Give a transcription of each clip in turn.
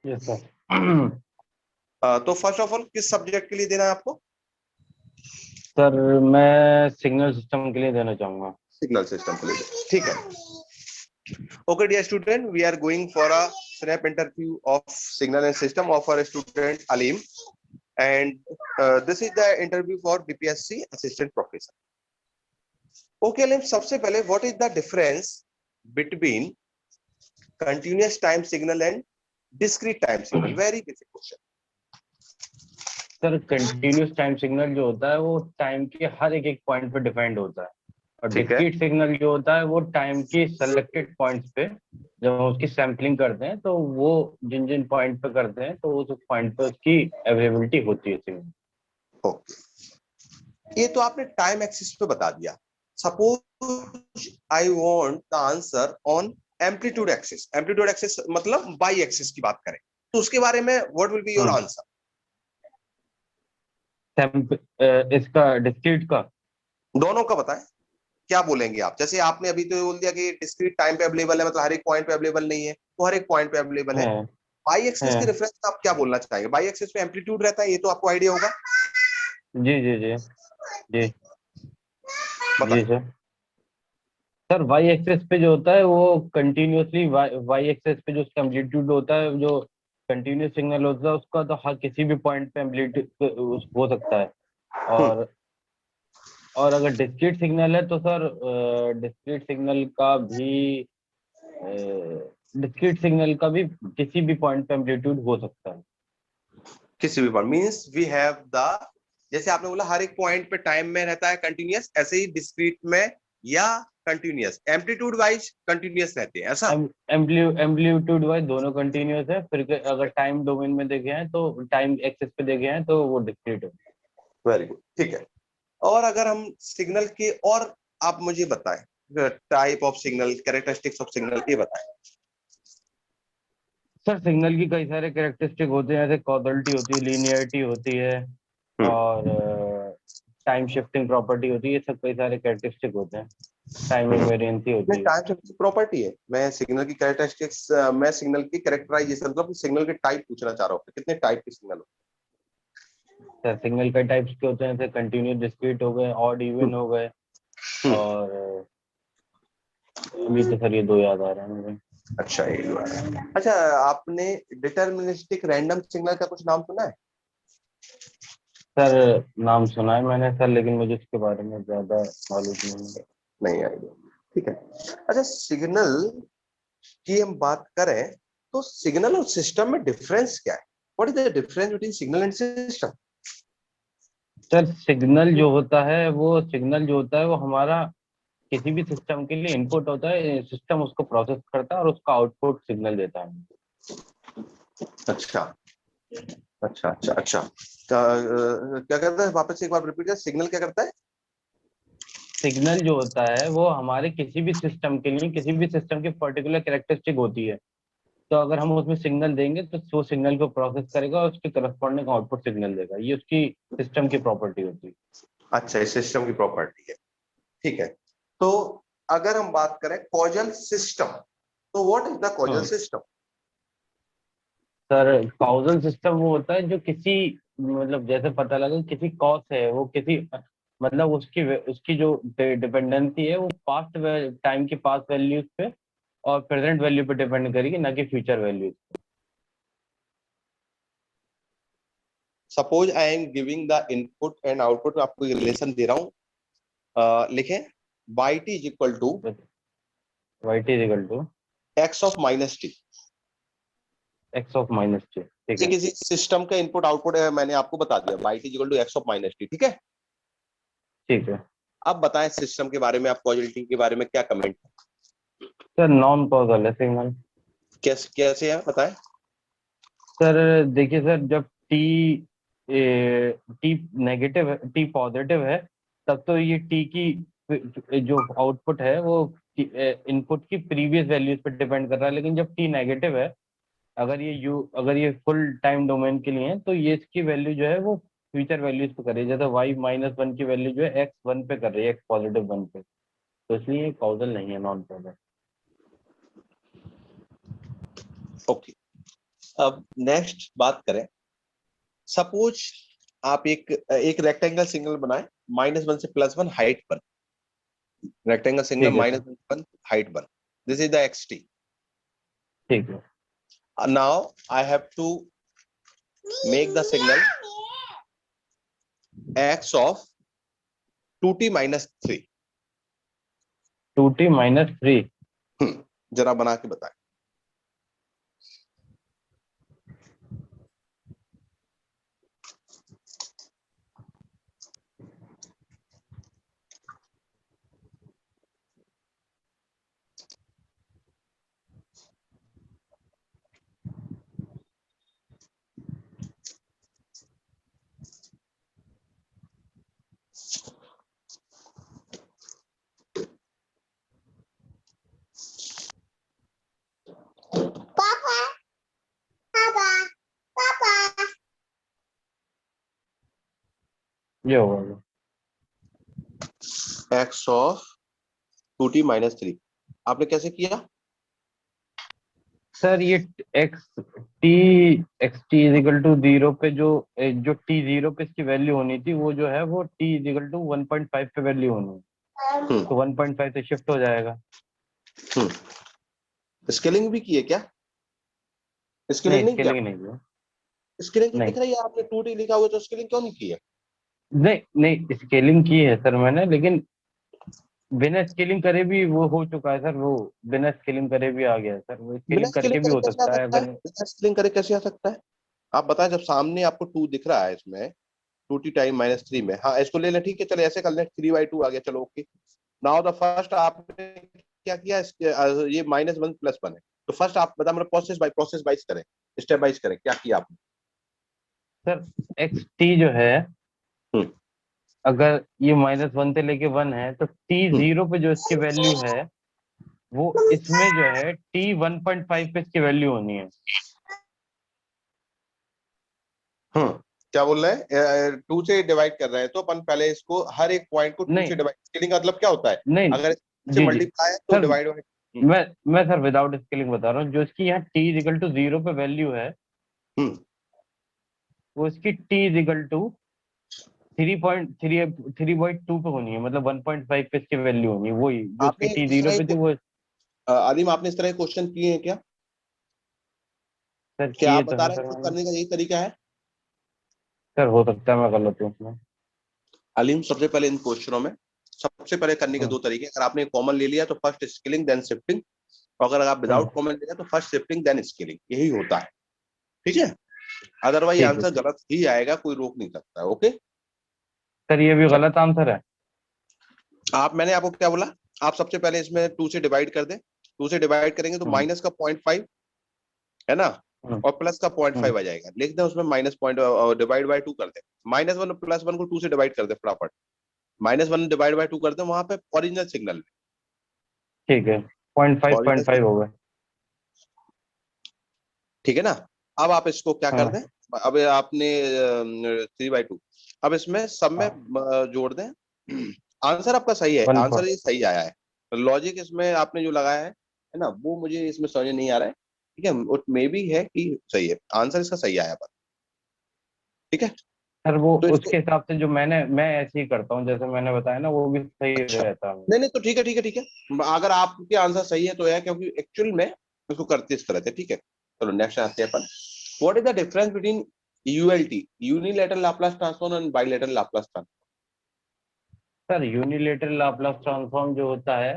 Yes sir. तो first of all किस subject के लिए देना है आपको? सर मैं सिग्नल सिस्टम के लिए देना चाहूंगा। सिग्नल सिस्टम के लिए, ठीक है। Okay, dear student, we are going for a snap interview of signal and system of our student Alim, and this is the interview for BPSC assistant professor. Okay, Alim, सबसे पहले what is the difference between continuous time signal and discrete time signal? Very basic question. Sir continuous time signal जो होता है वो time के हर एक एक point पे डिपेंड होता है, और ठीक है। डिस्क्रीट सिग्नल जो होता है वो टाइम के सेलेक्टेड पॉइंट्स पे जब हम उसकी सैम्पलिंग करते हैं तो वो जिन जिन पॉइंट पे करते हैं तो उस पॉइंट पे उसकी अवेलेबिलिटी होती है सिग्नल। ओके, ये तो आपने टाइम एक्सिस पे बता दिया। Suppose I want the answer on amplitude axis. Amplitude axis मतलब बाई एक्सिस की बात करें तो उसके बारे में what will be your answer? इसका डिस्क्रीट का दोनों का बताएं, क्या बोलेंगे आप? जैसे आपने अभी तो बोल दिया कि डिस्क्रीट टाइम पे अवेलेबल है, मतलब हर एक पॉइंट पे अवेलेबल नहीं है, वो हर एक पॉइंट पे अवेलेबल है। है बाई एक्सिस है के रेफरेंस में आप क्या बोलना चाहेंगे? बाई एक्सिस पे एम्पलीट्यूड रहता है, ये तो आपको आइडिया होगा। जी जी जी जी बता। जी सर। सर वाई एक्सेस पे जो होता है वो कंटिन्यूअसली वाई एक्सेस पे जो उसका एम्पलीट्यूड होता है, जो कंटिन्यूस सिग्नल होता है उसका तो हर किसी भी पॉइंट पे एम्पलीट्यूड हो सकता है। और और अगर डिस्क्रीट सिग्नल है तो सर डिस्क्रीट सिग्नल का भी डिस्क्रीट सिग्नल का भी किसी भी पॉइंट पे एम्पलीट्यूड हो सकता है। किसी भी point means we have the, जैसे आपने बोला हर एक पॉइंट पे टाइम में रहता है कंटिन्यूअस, ऐसे ही डिस्क्रीट में या कंटिन्यूअस एम्पलीट्यूड वाइज कंटिन्यूअस रहते हैं, ऐसा? एम्पलीट्यूड वाइज दोनों कंटिन्यूअस है, फिर अगर टाइम डोमेन में देखे हैं तो टाइम एक्सेस पे देखे हैं तो वो डिस्क्रीट है। वेरी गुड, ठीक है। और अगर हम सिग्नल के और आप मुझे बताएं type of signal, characteristics of signal, ये बताएं। सर सिग्नल की कई सारे कैरेक्टरिस्टिक होते हैं, जैसे कॉजलिटी होती है, लीनियरिटी होती है, और टाइम शिफ्टिंग प्रॉपर्टी होती है। ये सब कई सारे कैरेक्टरिस्टिक होते हैं। टाइम इनवेरिएंसी नहीं, होती है। टाइम शिफ्टिंग प्रॉपर्टी है, मैं सिग्नल की कैरेक्टरिस्टिक्स, मैं सिग्नल की कैरेक्टराइजेशन मतलब सिग्नल के टाइप पूछना चाह रहा हूँ, कितने टाइप के सिग्नल सर सिग्नल कई टाइप्स के होते हैं, जैसे कंटिन्यूस डिस्क्रीट हो गए, ऑड इवन हो गए, हो? और अभी तो सर ये दो याद आ रहे हैं मुझे। अच्छा, ये जो है। अच्छा, आपने डिटर्मिनिस्टिक रैंडम सिग्नल का कुछ नाम सुना है? सर नाम सुना है मैंने सर, लेकिन मुझे इसके बारे में ज्यादा नॉलेज नहीं है। नहीं आइडिया, ठीक है। अच्छा, सिग्नल की हम बात करें तो सिग्नल और सिस्टम में डिफरेंस क्या है? What is the difference between signal and system? Sir signal जो होता है वो हमारा किसी भी सिस्टम के लिए इनपुट होता है, सिस्टम उसको प्रोसेस करता है और उसका आउटपुट सिग्नल देता है। अच्छा अच्छा अच्छा अच्छा। क्या करता है, वापस एक बार रिपीट कर, सिग्नल क्या करता है? सिग्नल जो होता है वो हमारे किसी भी सिस्टम के लिए, किसी भी सिस्टम की पर्टिकुलर कैरेक्टरिस्टिक होती है। तो अगर हम उसमें सिग्नल देंगे तो वो सिग्नल को प्रोसेस करेगा और उसके करस्पॉन्डिंग आउटपुट सिग्नल देगा। ये उसकी सिस्टम की प्रॉपर्टी होती है। अच्छा, इस सिस्टम की प्रॉपर्टी है, ठीक है। तो अगर हम बात करें कॉजल सिस्टम, तो व्हाट इज द कॉजल हाँ सिस्टम? सर, काउजल सिस्टम वो होता है जो किसी, मतलब जैसे पता लगा किसी कॉज है, वो किसी, मतलब उसकी उसकी जो डिपेंडेंसी है वो पास्ट टाइम की पास्ट वैल्यूज पे और प्रेजेंट वैल्यू पे डिपेंड करेगी, ना कि future values. Suppose I am giving the input and output, आपको रिलेशन दे रहा हूं, लिखें y t is equal to y t is equal to x of minus t. X of minus t, ठीक ये है। किसी सिस्टम का इनपुट आउटपुट है, मैंने आपको बता दिया y t is equal to x of minus t, ठीक है। ठीक है अब बताएं सिस्टम के बारे में, आप कॉजलिटी के बारे में क्या कमेंट? सर, नॉन कॉजल है सिग्नल। कैसे कैसे है बताएं? सर देखिए सर, जब टी नेगेटिव है, टी पॉजिटिव है, तब तो ये टी की जो आउटपुट है वो इनपुट की प्रीवियस वैल्यूज पे डिपेंड कर रहा है। लेकिन जब टी नेगेटिव है, अगर ये फुल टाइम डोमेन के लिए है, तो ये इसकी वैल्यू जो है वो फ्यूचर वैल्यूज पे कर रही है। जैसे y-1 की वैल्यू जो है x1 पे कर रही है, x +1 पे। तो इसलिए कॉजल नहीं है, नॉन कॉजल। ओके, अब नेक्स्ट बात करें, सपोज आप एक रेक्टेंगल सिग्नल बनाए -1 से +1 हाइट पर, रेक्टेंगल सिग्नल ठीक है सर। -1 हाइट पर, दिस इज द xt। ठीक है। Now I have to make the signal x of 2t - 3। 2t - 3। जरा बना के बताएं। ये होगा x ऑफ 2t - 3 आपने कैसे किया? सर। ये t x t equal to zero पे जो टी जीरो पे इसकी वैल्यू होनी थी, वो जो है वो टी इजिकल टू 1.5 पे वैल्यू होनी है। हम्म तो 1.5 से शिफ्ट हो जाएगा। स्केलिंग भी की है क्या? स्केलिंग नहीं, नहीं किया? स्केलिंग नहीं है। स्केलिंग तो नहीं दिख रही है, आपने 2t लिखा हुआ, तो स्केलिंग क्यों नहीं की है? नहीं नहीं, स्केलिंग की है सर मैंने, लेकिन बिना स्केलिंग करे भी वो हो चुका है सर। वो बिना स्केलिंग करे भी आ गया है सर। वो बिना स्केलिंग स्केलिंग करके भी करे हो कैसे आ सकता है सकता है? अगर। बिना स्केलिंग करे कैसे आ सकता है? आप बताएं, जब सामने आपको 2 दिख रहा है इसमें, 2t - 3 में, हाँ इसको ले लें, ठीक है, चले ऐसे कर लें, 3/2 आ गया, चलो ओके। नाउ द फर्स्ट आपने क्या किया, ये -1 + 1 है, तो फर्स्ट आप बता, मतलब प्रोसेस वाइज करें, स्टेप वाइज करें, क्या किया आपने? सर एक्स टी जो है, हम्म अगर ये -1 से लेके 1 है, तो टी हम्म जीरो पे जो इसकी वैल्यू है, वो इसमें जो है टी 1.5 पे इसकी वैल्यू होनी है। हम्म क्या बोल रहे हैं? 2 से डिवाइड कर रहे हैं, तो अपन पहले इसको हर एक पॉइंट को 2 से नहीं डिवाइड, स्केलिंग का मतलब क्या होता है? नहीं। अगर इससे जी जी मल्टीप्लाई है तो सर। Divide by. मैं सर विदाउट स्केलिंग बता रहा हूँ। जो इसकी यहाँ टी इजिकल टू जीरो पे वैल्यू है, हम्म वो इसकी टी इजिकल टू 3.2 पे होनी है। मतलब 1.5 पे इसकी वैल्यू होनी है। वही जो इसकी आपने टी इस जीरो तरह पे थी, वो। आदिम, आपने इस तरह के क्वेश्चन किए हैं क्या? सर क्या आप किए तो बता हैं रहे हैं सर इसको मैंने। करने का यही तरीका है? सर हो सकता है मैं गलत हूँ उसमें। अलीम, सबसे पहले इन क्वेश्चनों में सबसे पहले करने के हम्म, दो तरीके, अगर आपने कॉमन ले लिया तो फर्स्ट स्केलिंग देन शिफ्टिंग, और अगर आप हम्म, विदाउट कॉमन ले लिया तो फर्स्ट शिफ्टिंग देन स्केलिंग, यही होता है, ठीक है? अदरवाइज ठीक है आंसर सर। गलत ही आएगा, कोई रोक नहीं सकता, ओके? सर ये भी गलत आंसर है। मैंने आपको क्या बोला? आप सबसे पहले इसमें 2 से डिवाइड कर दें, 2 से डिवाइड करेंगे तो हम्म, माइनस का 0.5 है ना, हम्म, और प्लस का पॉइंट हम्म, फाइव आ जाएगा, लिख दें उसमें माइनस पॉइंट, डिवाइड बाय 2 कर दें, -1 और +1 को 2 से डिवाइड कर दे फटाफट, -1 डिवाइड बाय 2 कर दे वहां पे ओरिजिनल सिग्नल, ठीक है। 0.5 ओरिजिनल, 0.5 हो गए। ठीक है ना? अब आप इसको क्या कर हाँ दें, अब आपने 3/2, अब इसमें सब में हाँ। जोड़ दें। आंसर आपका सही है, वन आंसर ये सही आया है, लॉजिक इसमें आपने जो लगाया है ना, वो मुझे इसमें समझ नहीं आ रहा है, ठीक है, मे भी है कि सही है, आंसर इसका सही आया, बस ठीक है। सर वो तो इसको, उसके हिसाब से जो मैं ऐसे ही करता हूँ, जैसे मैंने बताया ना, वो भी सही अच्छा, रहता है। नहीं नहीं, तो ठीक है ठीक है ठीक है, अगर आपके आंसर सही है तो है, क्योंकि एक्चुअल में इसको करते इस तरह से, ठीक है। चलो नेक्स्ट आते हैं अपन, what is the difference between ULT, unilateral Laplace transform, and bilateral Laplace transform? Sir unilateral Laplace transform जो होता है,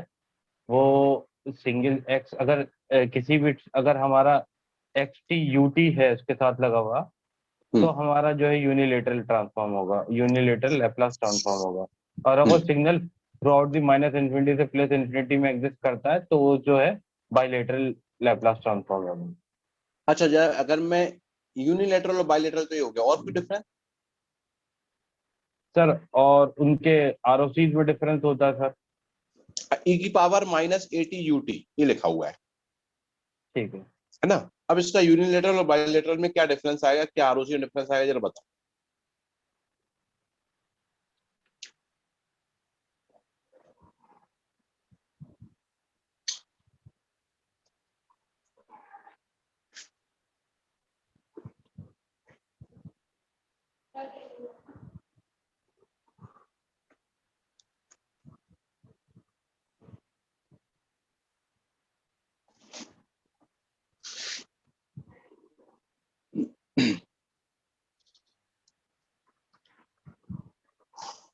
वो सिंगल एक्स, अगर किसी भी, अगर हमारा एक्स टी यू टी है उसके साथ लगा हुआ, तो हम्म हमारा जो है यूनिलेटरल ट्रांसफॉर्म होगा, यूनिलेटरल लैप्लास ट्रांसफॉर्म होगा। और हम्म अगर signal through out the -infinity से +इन्फिनिटी में एग्जिस्ट करता है, तो वो जो है बाइलेटरल लैप्लास ट्रांसफॉर्म होगा। अच्छा, अगर मैं यूनिलैटरल और बाइलैटरल, तो ये हो गया, और कोई डिफरेंस? सर और उनके आरओसीज में डिफरेंस होता है सर। e⁻−80ut ये लिखा हुआ ठीक है। है ना? अब इसका यूनिलैटरल और बाइलैटरल में क्या डिफरेंस आएगा, क्या आरओसी में डिफरेंस आएगा, जरा बताओ।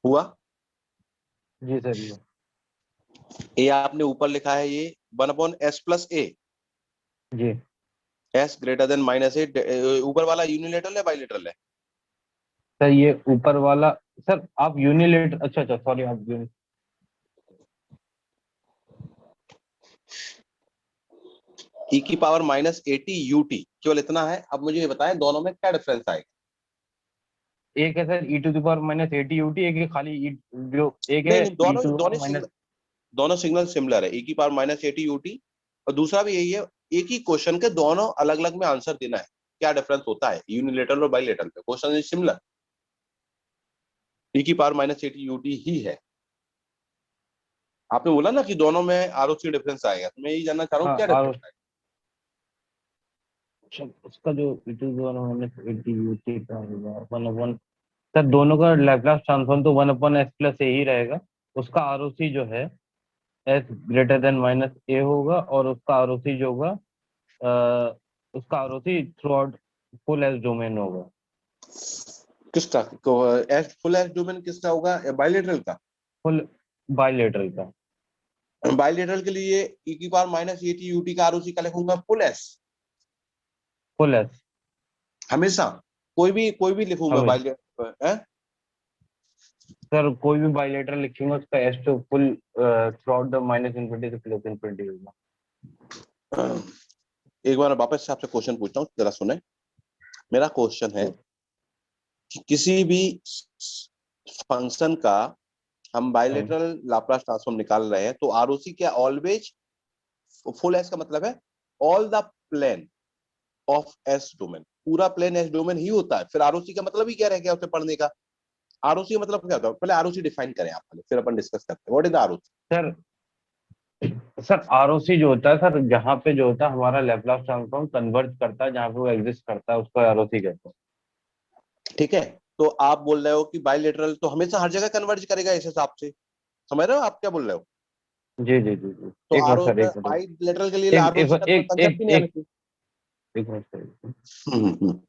हुआ। जी सर ये ए आपने ऊपर लिखा है ये 1/s+a, जी s ग्रेटर देन -a, ऊपर वाला यूनिलेटरल है बाइलेटरल है? सर, ये ऊपर वाला सर, आप यूनिलेटर, अच्छा अच्छा सॉरी, आप e की पावर -80 ut, केवल इतना है। अब मुझे ये बताएं दोनों में क्या डिफरेंस आएगा? एक है सर e⁻80ut, एक है खाली जो एक है नहीं नहीं, दोनों दोनों e⁻, दोनों सिग्नल सिमिलर है, e की पावर -80 ut, और दूसरा भी यही है। एक ही क्वेश्चन के दोनों अलग अलग में आंसर देना है, क्या डिफरेंस होता है यूनिलेटरल और बाइलेटरल पे? क्वेश्चन इज सिमिलर, e की पावर -80 ut ही है। आपने बोला ना कि दोनों में आरओसी डिफरेंस आएगा, तो मैं यही जानना चाह रहा हूँ हाँ क्या और डिफरेंस आएगा। उसका जो e⁻80ut का होगा 1/, सर दोनों का लैप्लास ट्रांसफॉर्म तो 1/s+a ही रहेगा। उसका आरओसी जो है s ग्रेटर देन -a होगा, और उसका आरओसी जो होगा उसका ROC through out full S domain होगा। किसका एस फुल एस डोमेन किसका होगा? बाइलेटरल का। फुल बाइलेटरल का। बाइलेटरल के लिए e की पावर -80 ut का आरओसी का लिखूंगा फुल एस, फुल एस हमेशा। कोई भी लिखूं मैं हमें बाइलेटरल? सर कोई भी बाइलेटरल लिखेंगे उसका एस तो फुल थ्रू आउट द -∞ से +∞ होगा। एक बार वापस से आपसे क्वेश्चन पूछता हूँ, जरा सुने। मेरा क्वेश्चन है कि किसी भी फंक्शन का हम बाइलेटरल लाप्लास ट्रांसफॉर्म निकाल रहे हैं, तो आरओसी क्या ऑलवेज फुल एस का मतलब है all the plane of s domain, पूरा प्लेन एस डोमेन ही होता है। फिर आरओसी का मतलब ही क्या रह गया उसे पढ़ने का? आरओसी का मतलब क्या होता है? पहले आरओसी डिफाइन करें आप, पहले फिर अपन डिस्कस करते हैं what is the ROC. Sir sir ROC जो होता है सर, जहाँ पे जो होता है हमारा लैप्लास ट्रांसफॉर्म कन्वर्ज करता है, जहाँ पे वो एग्जिस्ट करता है, उसको आरओसी कहते ठीक है, तो आप बोल रहे हो कि बाइलेटरल तो हमेशा हर जगह कन्वर्ज करेगा इस हिसाब से, समझ रहे हो आप क्या बोल रहे हो? हैं। जी जी जी जी। तो एक मिनट आरओ सर, एक मिनट, बाइलेटरल के लिए एक आरओसी एक का तो एक कंसेप्ट एक ही नहीं आना एक चाहिए। एक मिनट सर। हम्म, हम्म, हम्म।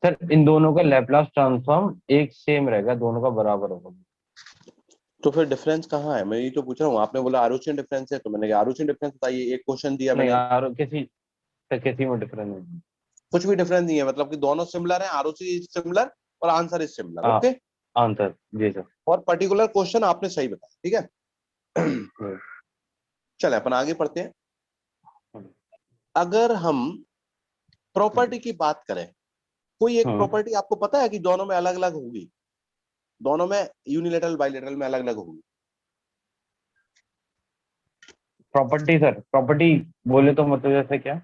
सर इन दोनों का लैप्लास ट्रांसफॉर्म एक सेम रहेगा, दोनों का बराबर होगा। तो फिर डिफरेंस कहाँ है? मैं ये तो पूछ रहा हूँ। आपने बोला आरुचिन डिफरेंस है, तो मैंने कहा आरुचिन डिफरेंस बताइए। एक क्वेश्चन दिया नहीं, मैंने, आर किसी सर किसी में डिफरेंस नहीं। कुछ भी डिफरेंस नहीं है, मतलब कि दोनों सिमिलर है, आरओसी इज सिमिलर और आंसर इज सिमिलर, हाँ, ओके। आंसर जी सर। और पर्टिकुलर क्वेश्चन आपने सही बताया, ठीक है। हम्म, चले अपन आगे पढ़ते हैं। हम्म, अगर हम हम्म, प्रॉपर्टी की बात करें, कोई एक हम्म। प्रॉपर्टी आपको पता है कि दोनों में अलग अलग होगी, दोनों में यूनिलेटरल बाइलेटरल में अलग अलग होगी? प्रॉपर्टी सर, प्रॉपर्टी बोले तो मतलब जैसे क्या?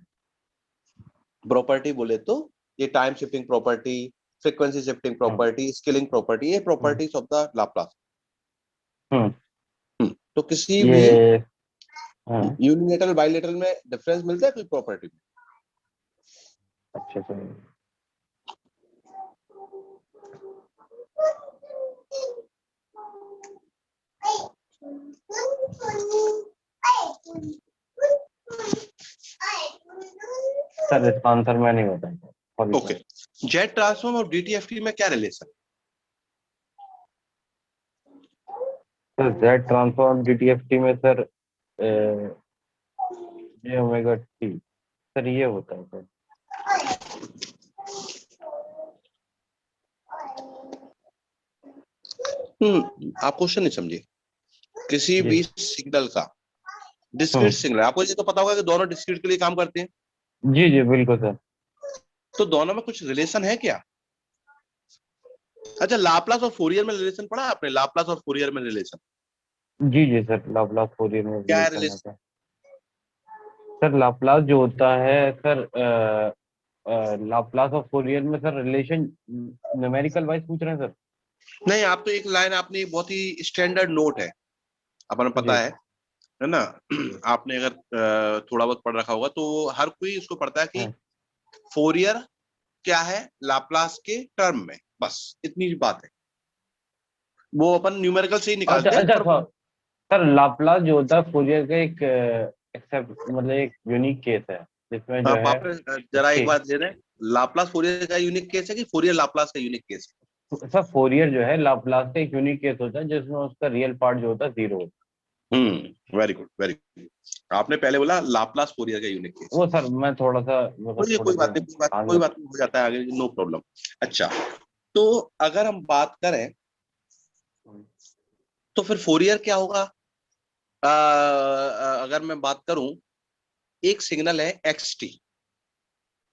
प्रॉपर्टी बोले तो ये time shifting property, frequency shifting hmm, property, scaling property, ये hmm, properties of the Laplace. Hmm, तो किसी भी ये हाँ, यूनिलेटरल बाइलेटरल में डिफरेंस मिलता है कोई प्रॉपर्टी में? अच्छा सर। सर इसका आंसर मैं नहीं बता sorry okay, sir. Jet transform और डीटीएफटी में क्या relation? Sir Z transform DTFT में सर जे ओमेगा टी, सर ये होता है सर। आप क्वेश्चन नहीं समझे। किसी जी। भी सिग्नल का डिस्क्रीट हम्म, सिग्नल, आपको ये तो पता होगा कि दोनों डिस्क्रीट के लिए काम करते हैं, जी जी बिल्कुल सर। तो दोनों में कुछ रिलेशन है क्या? अच्छा, लाप्लास और फोरियर में रिलेशन पढ़ा है आपने? लाप्लास और फोरियर में रिलेशन जी जी सर, लाप्लास फोरियर में क्या है? रिलेशन है सर। सर लाप्लास जो होता है सर, लाप्लास और फोरियर में सर रिलेशन न्यूमेरिकल वाइज पूछ रहे हैं सर? नहीं, आप तो एक लाइन, आपने एक बहुत ही स्टैंडर्ड नोट है, अपन जी। पता है ना। आपने अगर थोड़ा बहुत पढ़ रखा होगा तो हर कोई इसको पढ़ता है कि हाँ। फोरियर क्या है लाप्लास के टर्म में, बस इतनी बात है। वो अपन न्यूमेरिकल से ही अच्छा निकालते हैं अच्छा पर। सर लाप्लास जो होता है फोरियर का एक एक्सेप्ट मतलब एक यूनिक केस है, जिसमें जो आप है आप जरा एक उसके, बात दे रहे हैं, लाप्लास फोरियर का यूनिक केस है कि फोरियर लाप्लास का यूनिक केस सर फोरियर जो है लाप्लास का एक यूनिक केस होता है जिसमें उसका रियल पार्ट जो होता है 0 होता वेरी गुड वेरी गुड। आपने पहले बोला लाप्लास फोरियर का यूनिक केस। है। वो सर मैं थोड़ा सा मतलब कोई थोड़े कोई से बात नहीं, आगे। कोई बात नहीं, हो जाता है आगे, नो प्रॉब्लम। अच्छा, तो अगर हम बात करें तो फिर फोरियर क्या होगा? अगर मैं बात करूं, एक सिग्नल है एक्स टी,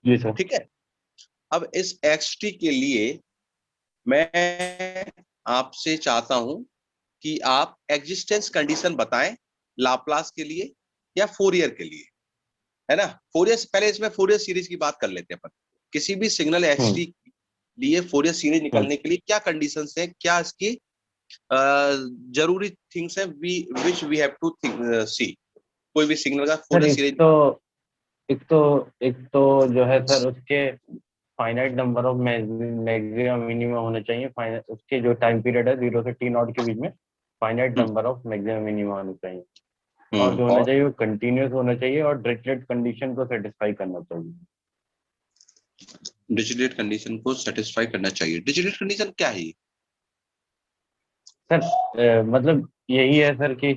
जी सर। ठीक है। अब इस एक्स टी के लिए मैं आपसे चाहता हूं कि आप एग्जिस्टेंस कंडीशन बताएं, लाप्लास के लिए या फोरियर के लिए, है ना। फोरियर से पहले इसमें फोरियर सीरीज की बात कर लेते हैं अपन। किसी भी सिग्नल एक्स टी हम्म लिए फोरियर सीरीज हम्म निकालने के लिए क्या कंडीशंस हैं, क्या इसकी जरूरी थिंग्स हैं, we which we have to see, कोई भी सिग्नल का सर फोरियर सीरीज। एक तो एक तो जो है सर उसके finite number of maximum minimum होने चाहिए। उसके जो टाइम पीरियड है 0 से T0 के बीच में finite number of maximum minimum होने चाहिए। और जो होना और चाहिए वो कंटिन्यूस होना चाहिए और डिरिचलेट कंडीशन को सेटिस्फाई करना चाहिए। डिजिटेड कंडीशन को सेटिस्फाई करना चाहिए। डिजिटेड कंडीशन क्या है? सर मतलब यही है सर कि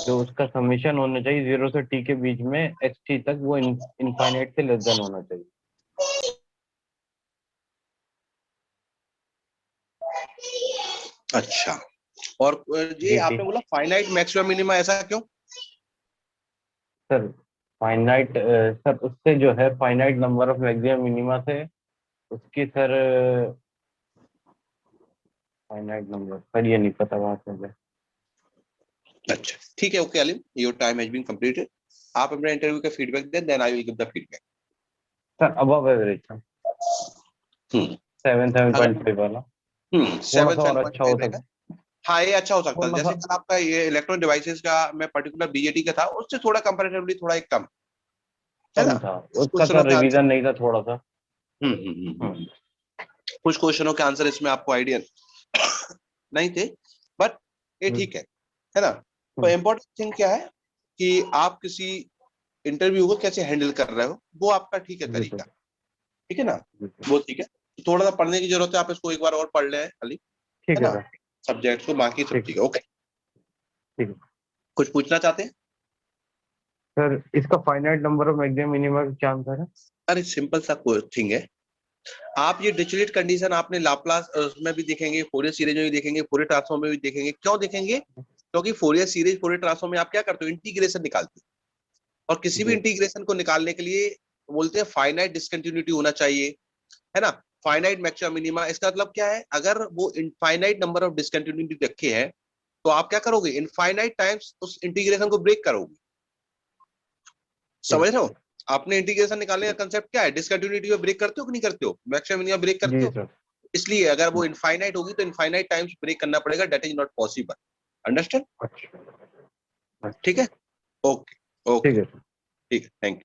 जो उसका समीशन होना चाहिए 0 से T के बीच में xt तक वो इनफाइनाइट से लेस देन होना चाहिए। अच्छा, और ये जी टी आपने बोला फाइनाइट मैक्सिमम मिनिमा, ऐसा क्यों? सर फाइनाइट सर उससे जो है finite number of maximum minima से उसकी सर फाइनाइट नंबर सर ये नहीं पता वहां से मुझे। अच्छा ठीक है, okay Aleem, your time has been completed. आप अपने इंटरव्यू का फीडबैक दें, then I will give the feedback. Sir above average था। हम्म 7.5 वाला। थोड़ा सेवन सा और सेवन पॉइंट अच्छा हो फाइव रहेगा। सकता। हाँ, ये अच्छा हो सकता है। थोड़ा सा जैसे कल आपका ये इलेक्ट्रॉनिक डिवाइसेस का मैं पर्टिकुलर बीजेटी का था, उससे थोड़ा कंपैरेटिवली थोड़ा एक कम है ना। कम था। कुछ उसका क्वेश्चनों सर के आंसर, रिवीजन नहीं था थोड़ा सा। हम्म कुछ क्वेश्चनों के आंसर इसमें आपको आइडिया नहीं थे, बट ये हम्म ठीक है ना। तो हम्म, इम्पोर्टेंट थिंग क्या है कि आप किसी इंटरव्यू को कैसे हैंडल कर रहे हो, वो आपका ठीक है जी सर। तरीका, ठीक है ना, जी सर। वो ठीक है। थोड़ा सा पढ़ने की जरूरत है, आप इसको एक बार और पढ़ लें खाली, ठीक है है ना, सर। सब्जेक्ट को, बाकी सब ठीक ठीक है, ओके। ठीक है कुछ पूछना चाहते हैं? सर। इसका finite number of maximum minima का क्या आंसर है? अरे सिंपल सा थिंग है। आप ये डिरिचलेट कंडीशन आपने लाप्लास में भी देखेंगे, फोरियर सीरीज में भी देखेंगे, फोरियर ट्रांसफॉर्म में भी देखेंगे। क्यों देखेंगे? क्योंकि फोरियर सीरीज, फोरियर ट्रांसफॉर्म में आप क्या करते हो, इंटीग्रेशन निकालते हो, और किसी भी जी इंटीग्रेशन को निकालने के लिए बोलते हैं फाइनाइट डिसकंटिन्यूटी होना चाहिए, है ना। फाइनाइट मैक्सिमम मिनिमा, इसका मतलब क्या है, अगर वो इनफाइनाइट नंबर ऑफ डिसकंटिन्यूटी रखे हैं तो आप क्या करोगे, इनफाइनाइट टाइम्स उस इंटीग्रेशन को ब्रेक करोगे। ठीक समझ रहे हो? आपने इंटीग्रेशन निकालने का ठीक कंसेप्ट क्या है, डिसकंटिन्यूटी को ब्रेक करते हो कि नहीं करते हो, मैक्सिमम मिनिमम ब्रेक करते जी हो। सर। इसलिए अगर वो इनफाइनाइट होगी तो इनफाइनाइट टाइम्स ब्रेक करना पड़ेगा, that is not possible. Understand? अच्छा अच्छा ठीक है, ओके ठीक ओके, है सर। ठीक है, थैंक यू।